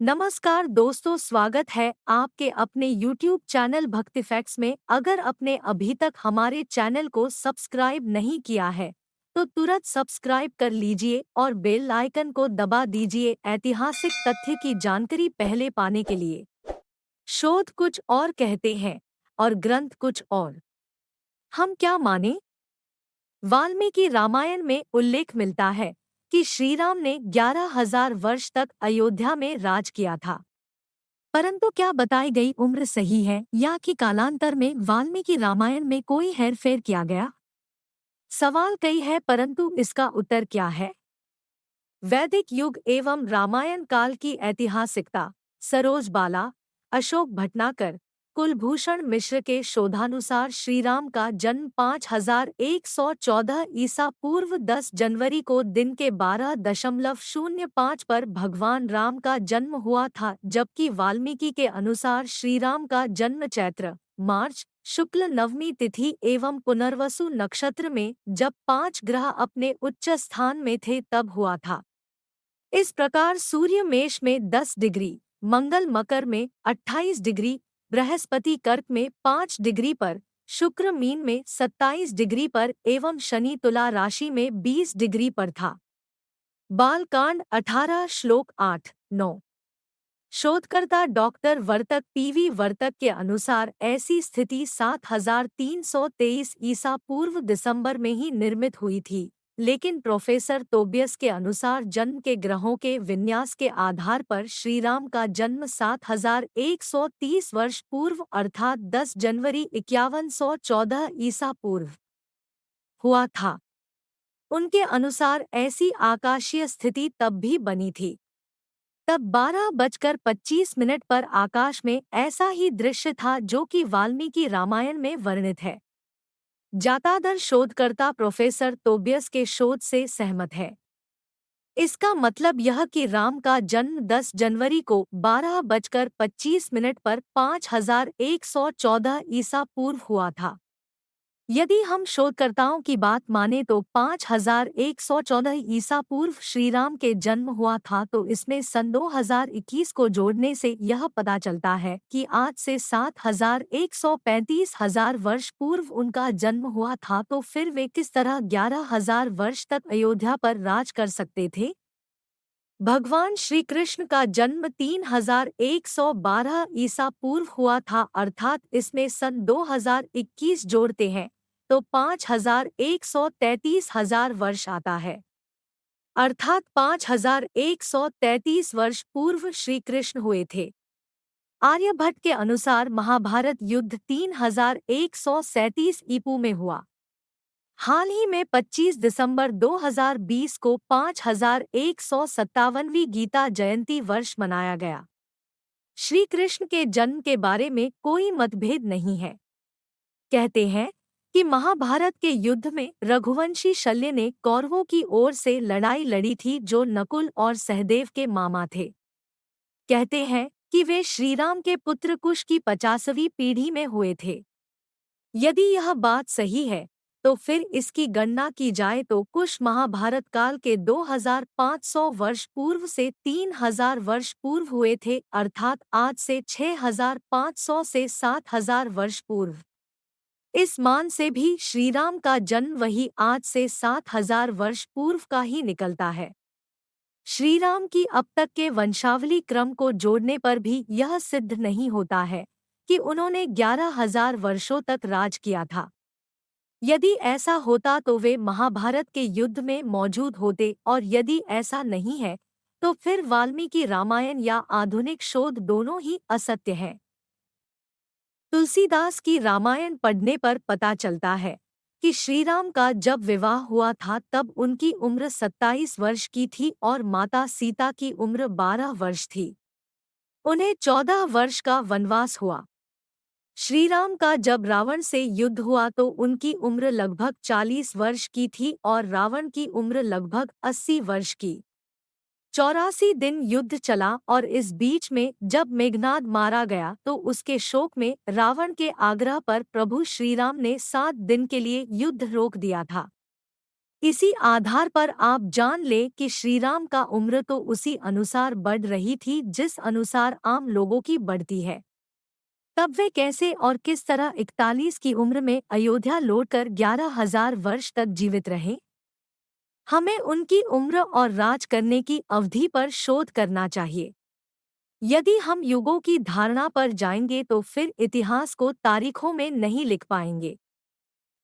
नमस्कार दोस्तों, स्वागत है आपके अपने YouTube चैनल भक्ति फैक्ट्स में। अगर आपने अभी तक हमारे चैनल को सब्सक्राइब नहीं किया है तो तुरंत सब्सक्राइब कर लीजिए और बेल आइकन को दबा दीजिए ऐतिहासिक तथ्य की जानकारी पहले पाने के लिए। शोध कुछ और कहते हैं और ग्रंथ कुछ और। हम क्या माने? वाल्मीकि रामायण में उल्लेख मिलता है कि श्री राम ने 11,000 वर्ष तक अयोध्या में राज किया था। परंतु क्या बताई गई उम्र सही है या कि कालांतर में वाल्मीकि रामायण में कोई हेरफेर किया गया? सवाल कई है, परंतु इसका उत्तर क्या है? वैदिक युग एवं रामायण काल की ऐतिहासिकता। सरोज बाला, अशोक भटनागर, कुलभूषण मिश्र के शोधानुसार श्रीराम का जन्म 5114 ईसा पूर्व 10 जनवरी को दिन के 12.05 पर भगवान राम का जन्म हुआ था, जबकि वाल्मीकि के अनुसार श्रीराम का जन्म चैत्र मार्च शुक्ल नवमी तिथि एवं पुनर्वसु नक्षत्र में, जब 5 ग्रह अपने उच्च स्थान में थे, तब हुआ था। इस प्रकार सूर्य मेष में 10 डिग्री, मंगल मकर में 28 डिग्री, बृहस्पति कर्क में 5 डिग्री पर, शुक्र मीन में 27 डिग्री पर एवं शनि तुला राशि में 20 डिग्री पर था। बालकांड 18 श्लोक 8-9। शोधकर्ता डॉक्टर वर्तक पीवी वर्तक के अनुसार ऐसी स्थिति 7323 ईसा पूर्व दिसंबर में ही निर्मित हुई थी, लेकिन प्रोफेसर तोबियस के अनुसार जन्म के ग्रहों के विन्यास के आधार पर श्रीराम का जन्म 7130 वर्ष पूर्व अर्थात 10 जनवरी 5114 ईसा पूर्व हुआ था। उनके अनुसार ऐसी आकाशीय स्थिति तब भी बनी थी। तब 12:25 पर आकाश में ऐसा ही दृश्य था जो कि वाल्मीकि रामायण में वर्णित है। ज्यादातर शोधकर्ता प्रोफेसर तोबियस के शोध से सहमत है। इसका मतलब यह कि राम का जन्म 10 जनवरी को 12:25 पर 5114 ईसा पूर्व हुआ था। यदि हम शोधकर्ताओं की बात माने तो 5114 ईसा पूर्व श्रीराम के जन्म हुआ था, तो इसमें सन 2021 को जोड़ने से यह पता चलता है कि आज से 7135 वर्ष पूर्व उनका जन्म हुआ था। तो फिर वे किस तरह 11,000 वर्ष तक अयोध्या पर राज कर सकते थे? भगवान श्री कृष्ण का जन्म 3112 ईसा पूर्व हुआ था, अर्थात इसमें सन 2021 जोड़ते हैं तो 5,133 वर्ष आता है। अर्थात 5,133 वर्ष पूर्व श्री कृष्ण हुए थे। आर्यभट्ट के अनुसार महाभारत युद्ध 3137 ईपू में हुआ। हाल ही में 25 दिसंबर 2020 को 5157वीं गीता जयंती वर्ष मनाया गया। श्री कृष्ण के जन्म के बारे में कोई मतभेद नहीं है। कहते हैं कि महाभारत के युद्ध में रघुवंशी शल्य ने कौरवों की ओर से लड़ाई लड़ी थी, जो नकुल और सहदेव के मामा थे। कहते हैं कि वे श्रीराम के पुत्र कुश की 50वीं पीढ़ी में हुए थे। यदि यह बात सही है तो फिर इसकी गणना की जाए तो कुश महाभारत काल के 2500 वर्ष पूर्व से 3000 वर्ष पूर्व हुए थे, अर्थात आज से 6500 से 7000 वर्ष पूर्व। इस मान से भी श्रीराम का जन्म वही आज से 7000 वर्ष पूर्व का ही निकलता है। श्रीराम की अब तक के वंशावली क्रम को जोड़ने पर भी यह सिद्ध नहीं होता है कि उन्होंने 11,000 वर्षों तक राज किया था। यदि ऐसा होता तो वे महाभारत के युद्ध में मौजूद होते, और यदि ऐसा नहीं है तो फिर वाल्मीकि रामायण या आधुनिक शोध दोनों ही असत्य हैं। तुलसीदास की रामायण पढ़ने पर पता चलता है कि श्रीराम का जब विवाह हुआ था तब उनकी उम्र 27 वर्ष की थी और माता सीता की उम्र 12 वर्ष थी। उन्हें 14 वर्ष का वनवास हुआ। श्रीराम का जब रावण से युद्ध हुआ तो उनकी उम्र लगभग 40 वर्ष की थी और रावण की उम्र लगभग 80 वर्ष की। 84 दिन युद्ध चला और इस बीच में जब मेघनाद मारा गया तो उसके शोक में रावण के आग्रह पर प्रभु श्रीराम ने 7 दिन के लिए युद्ध रोक दिया था। इसी आधार पर आप जान ले कि श्री राम का उम्र तो उसी अनुसार बढ़ रही थी जिस अनुसार आम लोगों की बढ़ती है। तब वे कैसे और किस तरह 41 की उम्र में अयोध्या लौटकर 11,000 वर्ष तक जीवित रहे? हमें उनकी उम्र और राज करने की अवधि पर शोध करना चाहिए। यदि हम युगों की धारणा पर जाएंगे तो फिर इतिहास को तारीखों में नहीं लिख पाएंगे।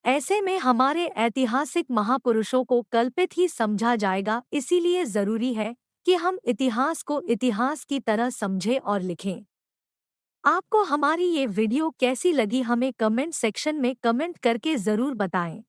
ऐसे में हमारे ऐतिहासिक महापुरुषों को कल्पित ही समझा जाएगा। इसीलिए जरूरी है कि हम इतिहास को इतिहास की तरह समझें और लिखें। आपको हमारी ये वीडियो कैसी लगी हमें कमेंट सेक्शन में कमेंट करके ज़रूर बताएं।